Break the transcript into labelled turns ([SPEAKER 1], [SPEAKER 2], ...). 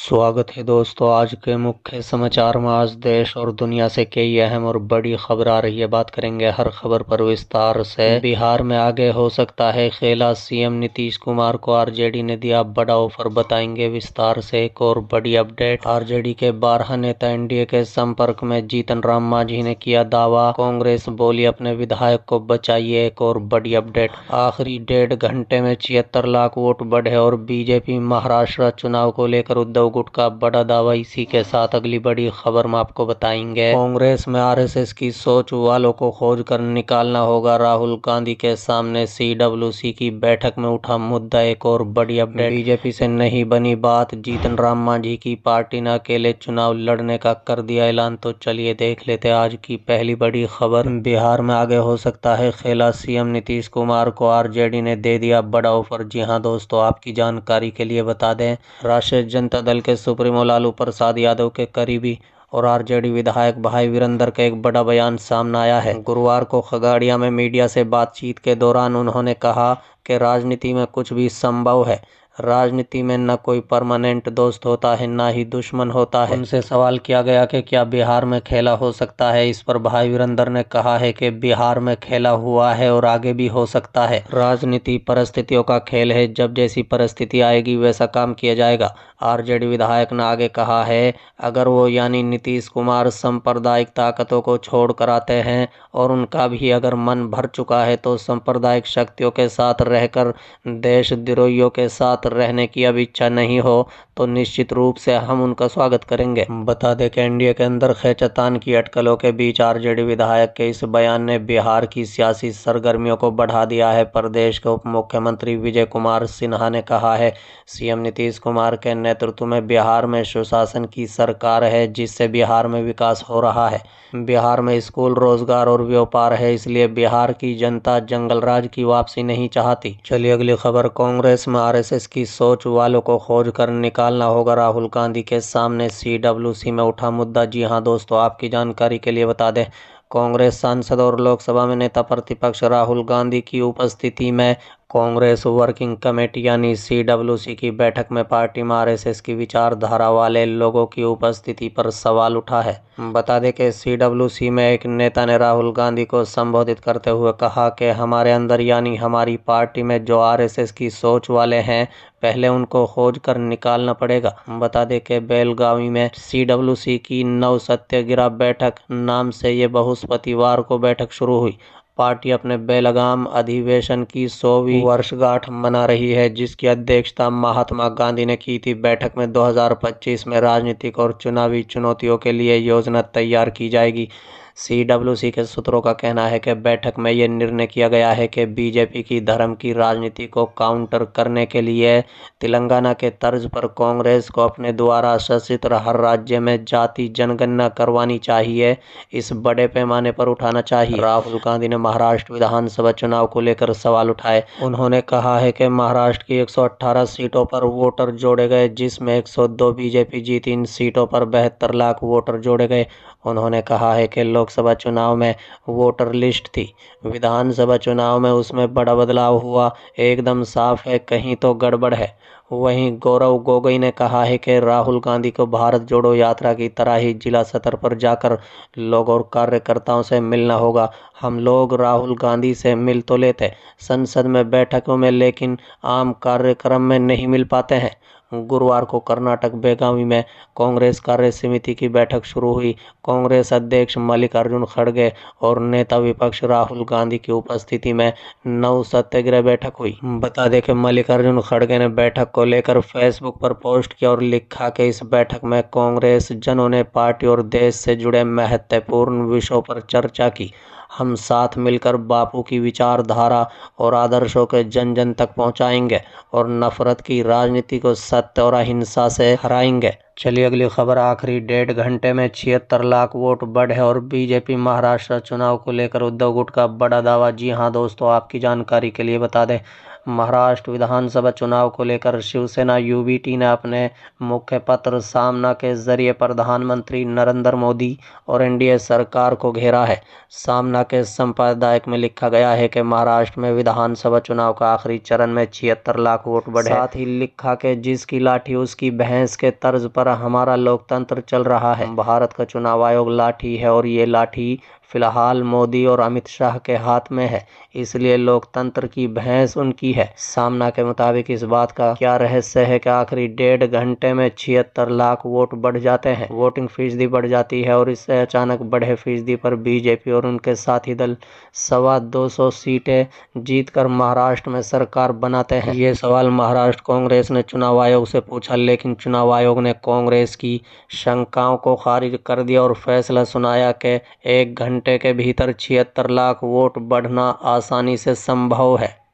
[SPEAKER 1] स्वागत है दोस्तों। आज के मुख्य समाचार में आज देश और दुनिया से कई अहम और बड़ी खबर आ रही है। बात करेंगे हर खबर पर विस्तार से। बिहार में आगे हो सकता है खेला, सीएम नीतीश कुमार को आरजेडी ने दिया बड़ा ऑफर, बताएंगे विस्तार से। एक और बड़ी अपडेट, आरजेडी के 12 नेता एनडीए के संपर्क में, जीतन राम मांझी ने किया दावा, कांग्रेस बोली अपने विधायक को बचाइए। एक और बड़ी अपडेट, आखिरी 1.5 घंटे में 76 लाख वोट बढ़े और बीजेपी महाराष्ट्र चुनाव को लेकर उद्धव गुट का बड़ा दावा। इसी के साथ अगली बड़ी खबर में आपको बताएंगे, कांग्रेस में आरएसएस की सोच वालों को खोज कर निकालना होगा, राहुल गांधी के सामने सीडब्ल्यूसी की बैठक में उठा मुद्दा। एक और बड़ी अपडेट, बीजेपी से नहीं बनी बात, जीतन राम मांझी की पार्टी ने अकेले चुनाव लड़ने का कर दिया ऐलान। तो चलिए देख लेते हैं आज की पहली बड़ी खबर। बिहार में आगे हो सकता है खेला, सीएम नीतीश कुमार को आरजेडी ने दे दिया बड़ा ऑफर। जी हां दोस्तों, आपकी जानकारी के लिए बता दें, राष्ट्रीय जनता दल के सुप्रीमो लालू प्रसाद यादव के करीबी और आरजेडी विधायक भाई वीरेंद्र का एक बड़ा बयान सामने आया है। गुरुवार को खगड़िया में मीडिया से बातचीत के दौरान उन्होंने कहा कि राजनीति में कुछ भी संभव है। राजनीति में न कोई परमानेंट दोस्त होता है, न ही दुश्मन होता है। उनसे सवाल किया गया कि क्या बिहार में खेला हो सकता है। इस पर भाई वीरेंद्र ने कहा है कि बिहार में खेला हुआ है और आगे भी हो सकता है। राजनीति परिस्थितियों का खेल है, जब जैसी परिस्थिति आएगी वैसा काम किया जाएगा। आरजेडी विधायक ने आगे कहा है, अगर वो यानी नीतीश कुमार सांप्रदायिक ताकतों को छोड़ कर आते हैं और उनका भी अगर मन भर चुका है तो सांप्रदायिक शक्तियों के साथ रहकर देशद्रोहियों के साथ रहने की अब इच्छा नहीं हो तो निश्चित रूप से हम उनका स्वागत करेंगे। बता दें कि एनडीए के अंदर खींचातान की अटकलों के बीच आरजेडी विधायक के इस बयान ने बिहार की सियासी सरगर्मियों को बढ़ा दिया है। प्रदेश के उप मुख्यमंत्री विजय कुमार सिन्हा ने कहा है, सीएम नीतीश कुमार के नेतृत्व में बिहार में सुशासन की सरकार है, जिससे बिहार में विकास हो रहा है। बिहार में स्कूल, रोजगार और व्यापार है, इसलिए बिहार की जनता जंगल राज की वापसी नहीं चाहती। चलिए अगली खबर, कांग्रेस में आरएसएस की सोच वालों को खोज कर निकालना होगा, राहुल गांधी के सामने सीडब्ल्यूसी में उठा मुद्दा। जी हां दोस्तों, आपकी जानकारी के लिए बता दें, कांग्रेस सांसद और लोकसभा में नेता प्रतिपक्ष राहुल गांधी की उपस्थिति में कांग्रेस वर्किंग कमेटी यानी सीडब्ल्यूसी की बैठक में पार्टी में आरएसएस की विचारधारा वाले लोगों की उपस्थिति पर सवाल उठा है। बता दें कि सीडब्ल्यूसी में एक नेता ने राहुल गांधी को संबोधित करते हुए कहा कि हमारे अंदर यानी हमारी पार्टी में जो आरएसएस की सोच वाले हैं, पहले उनको खोज कर निकालना पड़ेगा। बता दें कि बेलगावी में सीडब्ल्यूसी की नव सत्याग्रह बैठक नाम से ये बृहस्पतिवार को बैठक शुरू हुई। पार्टी अपने बेलगाम अधिवेशन की 100वीं वर्षगांठ मना रही है, जिसकी अध्यक्षता महात्मा गांधी ने की थी। बैठक में 2025 में राजनीतिक और चुनावी चुनौतियों के लिए योजना तैयार की जाएगी। सीडब्ल्यूसी के सूत्रों का कहना है कि बैठक में यह निर्णय किया गया है कि बीजेपी की धर्म की राजनीति को काउंटर करने के लिए तेलंगाना के तर्ज पर कांग्रेस को अपने द्वारा शासित हर राज्य में जाति जनगणना करवानी चाहिए, इस बड़े पैमाने पर उठाना चाहिए। राहुल गांधी ने महाराष्ट्र विधानसभा चुनाव को लेकर सवाल उठाए। उन्होंने कहा है कि महाराष्ट्र की 118 सीटों पर वोटर जोड़े गए, जिसमें 102 बीजेपी जीती। इन सीटों पर 72 लाख वोटर जोड़े गए। उन्होंने कहा है कि लोकसभा चुनाव में वोटर लिस्ट थी, विधानसभा चुनाव में उसमें बड़ा बदलाव हुआ, एकदम साफ है, कहीं तो गड़बड़ है। वहीं गौरव गोगोई ने कहा है कि राहुल गांधी को भारत जोड़ो यात्रा की तरह ही जिला स्तर पर जाकर लोग और कार्यकर्ताओं से मिलना होगा। हम लोग राहुल गांधी से मिल तो लेते संसद में बैठकों में, लेकिन आम कार्यक्रम में नहीं मिल पाते हैं। गुरुवार को कर्नाटक बेलगावी में कांग्रेस कार्य समिति की बैठक शुरू हुई। कांग्रेस अध्यक्ष मल्लिकार्जुन खड़गे और नेता विपक्ष राहुल गांधी की उपस्थिति में नव सत्याग्रह बैठक हुई। बता दें कि मल्लिकार्जुन खड़गे ने बैठक को लेकर फेसबुक पर पोस्ट किया और लिखा कि इस बैठक में कांग्रेस जनों ने पार्टी और देश से जुड़े महत्वपूर्ण विषयों पर चर्चा की। हम साथ मिलकर बापू की विचारधारा और आदर्शों के जन जन तक पहुंचाएंगे और नफरत की राजनीति को सत्य और अहिंसा से हराएंगे। चलिए अगली खबर, आखिरी 1.5 घंटे में 76 लाख वोट बढ़े और बीजेपी महाराष्ट्र चुनाव को लेकर उद्धव गुट का बड़ा दावा। जी हां दोस्तों, आपकी जानकारी के लिए बता दें, महाराष्ट्र विधानसभा चुनाव को लेकर शिवसेना यूबीटी ने अपने मुख्य पत्र सामना के जरिए प्रधानमंत्री नरेंद्र मोदी और एनडीए सरकार को घेरा है। सामना के संपादकीय में लिखा गया है कि महाराष्ट्र में विधानसभा चुनाव का आखिरी चरण में 76 लाख वोट बढ़े। साथ ही लिखा कि जिसकी लाठी उसकी भैंस के तर्ज पर हमारा लोकतंत्र चल रहा है। भारत का चुनाव आयोग लाठी है और ये लाठी फिलहाल मोदी और अमित शाह के हाथ में है, इसलिए लोकतंत्र की भैंस उनकी है। सामना के मुताबिक इस बात का क्या रहस्य है कि आखिरी 1.5 घंटे में 76 लाख वोट बढ़ जाते हैं, वोटिंग फीसदी बढ़ जाती है और इससे अचानक बढ़े फीसदी पर बीजेपी और उनके साथी दल 250 सीटें जीतकर महाराष्ट्र में सरकार बनाते हैं। ये सवाल महाराष्ट्र कांग्रेस ने चुनाव आयोग से पूछा, लेकिन चुनाव आयोग ने कांग्रेस की शंकाओं को खारिज कर दिया और फैसला सुनाया कि 1 घंटे के भीतर 76 लाख वोट बढ़ना आसानी से संभव है।